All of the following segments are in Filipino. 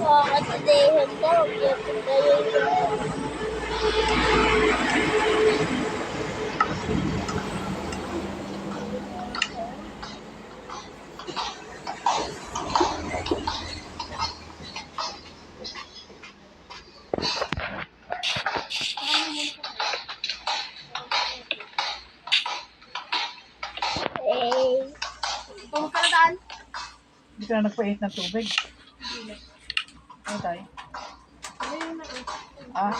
Kakadehan daw, yakin kayo yung Hindi ka na nagpa-8 ng tubig. Ano tayo? Ah?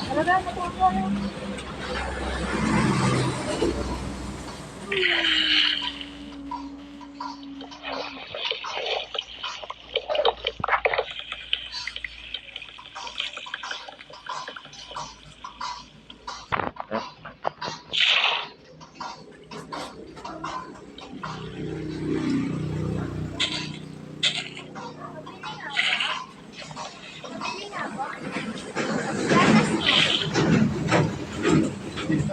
Talaga, natuwa yun.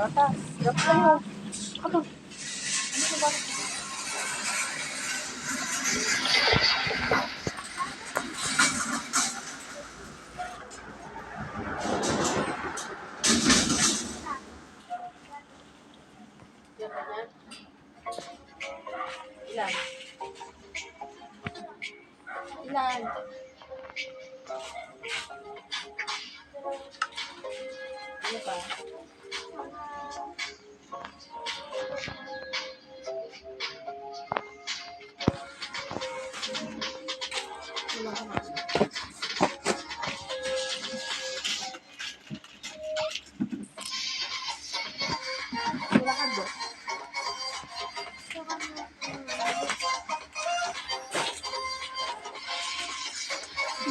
Gatas. Gatas mo. Ano? Ano ba? Ilan? Ilan? Ano pa?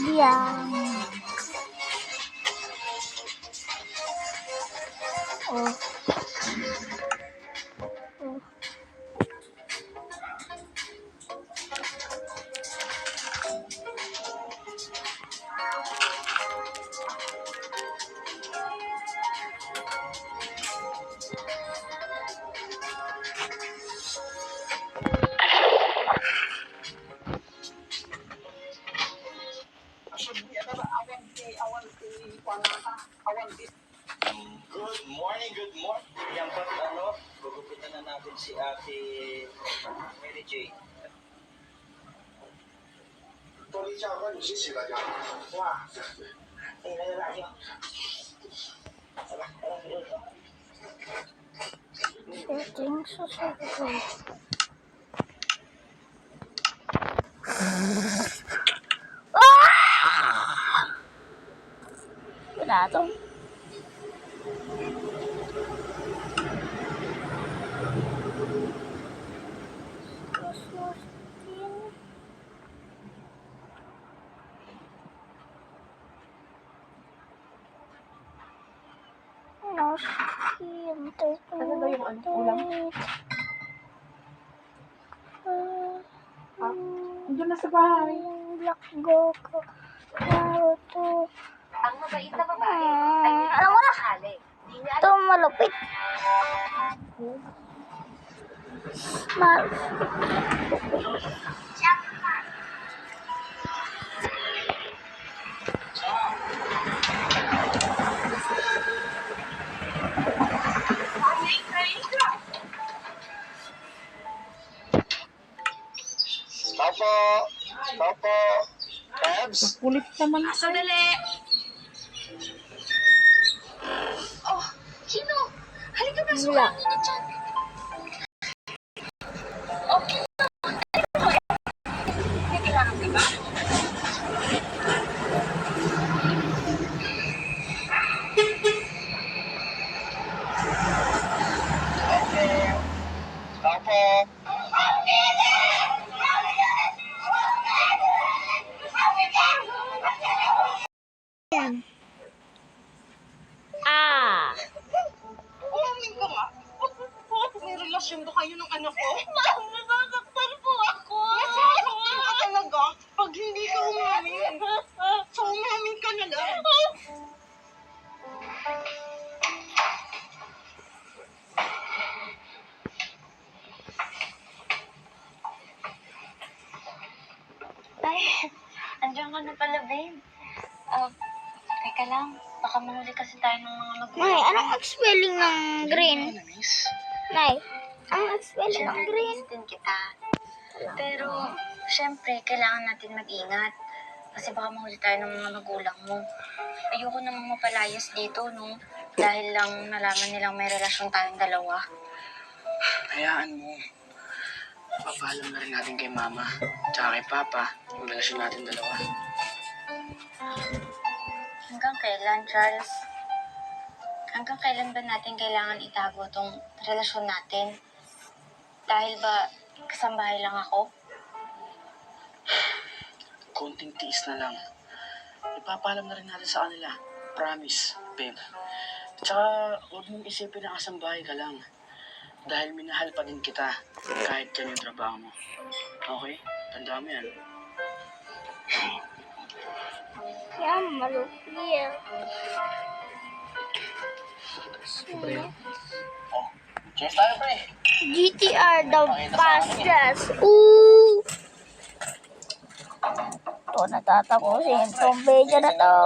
Diyan. Oh. Oh. Good morning, good morning. Yan pa gugupitan na natin si Ate Mary Jane. Tuloy siya ako, sisira niya. Wah, tingnan na niyo. Ating susunod. Cuidado. Ano ba yung ulam? Andiyan na sa bahay. Black Goku. Naruto. Ang mabait na babae Alam mo na. hali. Ito malupit. Tapo, Ebs. Kulit naman. Sandali! Oh, Kino! Halika ba sa kanya na dyan? Okay na. May kailangan ka ba? Tapo. Umamin ka nga. May relasyon ba kayo ng anak ko? Ma'am, nasasaktan po ako. Nasasaktan ka talaga pag hindi ka umamin. So, ano pala, babe. Teka lang. Baka mahuli kasi tayo ng mga magulang. Nay, anong spelling ng green? Ano, miss? Nay, anong spelling ng Siyempre, green? miss din kita. Pero, syempre, kailangan natin mag-ingat. Kasi baka mahuli tayo ng mga magulang mo. Ayoko namang mapalayas dito, no? Dahil lang nalaman nilang may relasyon tayong dalawa. Hayaan mo. Papaalam na rin natin kay Mama. Tsaka kay Papa. Yung relasyon natin dalawa. Hanggang kailan, Charles? Hanggang kailan ba natin kailangan itago tong relasyon natin? Dahil ba kasambahay lang ako? Konting tiis na lang. Ipapaalam na rin natin sa kanila. Promise, babe. Tsaka, huwag mong isipin na kasambahay ka lang. Dahil minahal pa din kita kahit yan yung trabaho mo. Okay? Tandaan mo yan. Yan, malupit. Oh, cheers tayo, pre. GTR the fastest. Ooh! Ito natatapusin itong video na to.